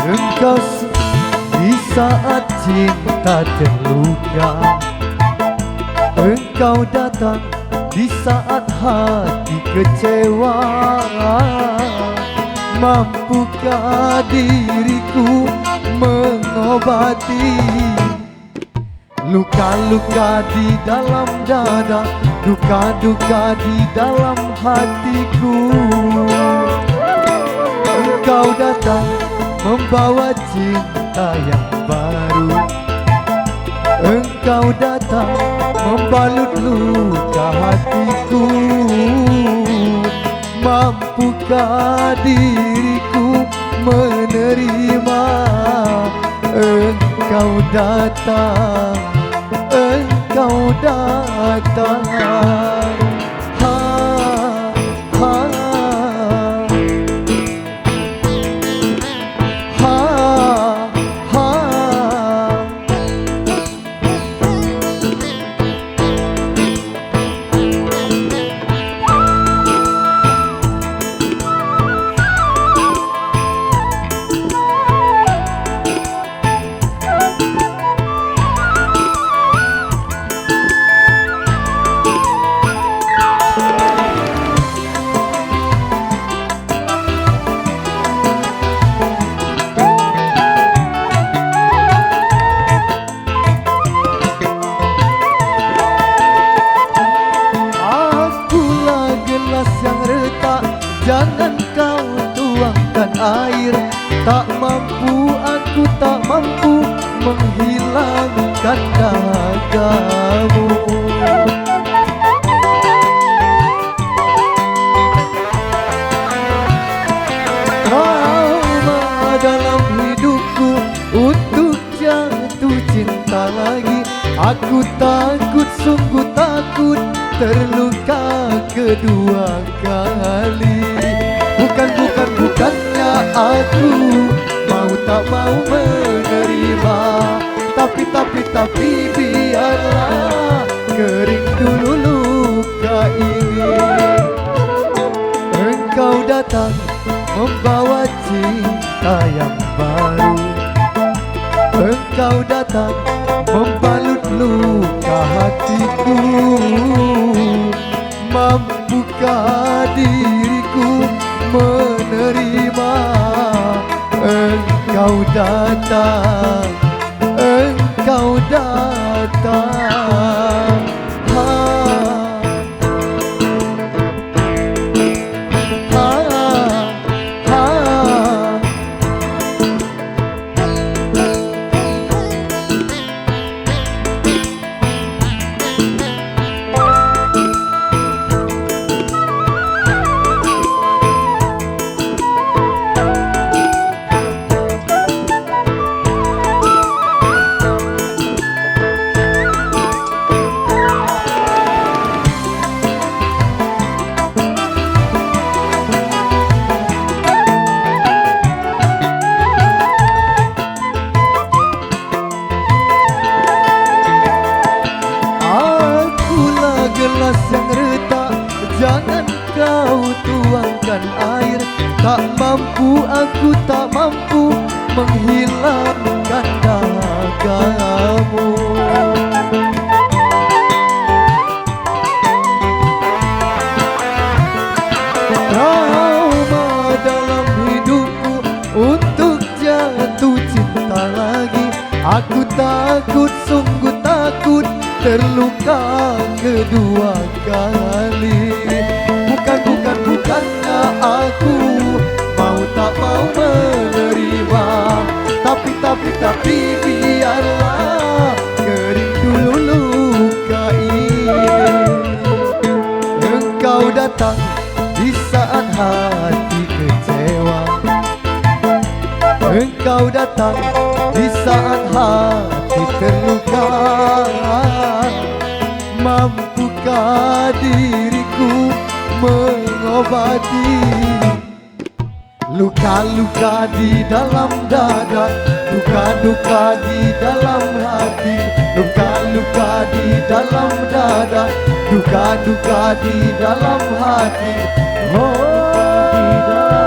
Engkau di saat cinta terluka, engkau datang di saat hati kecewa. Mampukah diriku mengobati luka-luka di dalam dada, duka-duka di dalam hatiku? Engkau datang membawa cinta yang baru, engkau datang membalut luka hatiku. Mampukah diriku menerima engkau datang, engkau datang. Jangan kau tuangkan air. Tak mampu, aku tak mampu menghilangkan dagamu. Trauma dalam hidupku untuk jatuh cinta lagi. Aku takut, sungguh takut terluka kedua kali. Bukannya aku mau tak mau menerima, tapi biarlah kering dulu luka ini. Engkau datang membawa cinta yang baru, engkau datang membalut luka hatiku. Mampukah diriku menerima engkau datang, engkau datang. Gelas yang retak, jangan kau tuangkan air. Tak mampu, aku tak mampu menghilangkan dagamu. Trauma dalam hidupku untuk jatuh cinta lagi. Aku takut, sungguh takut terluka kedua kali. Bukannya aku mau tak mau menerima, tapi biar Engkau datang di saat hati terluka. Mampukah diriku mengobati luka-luka di dalam dada, duka-duka di dalam hati, luka-luka di dalam dada, duka-duka di dalam hati. Oh, di dalam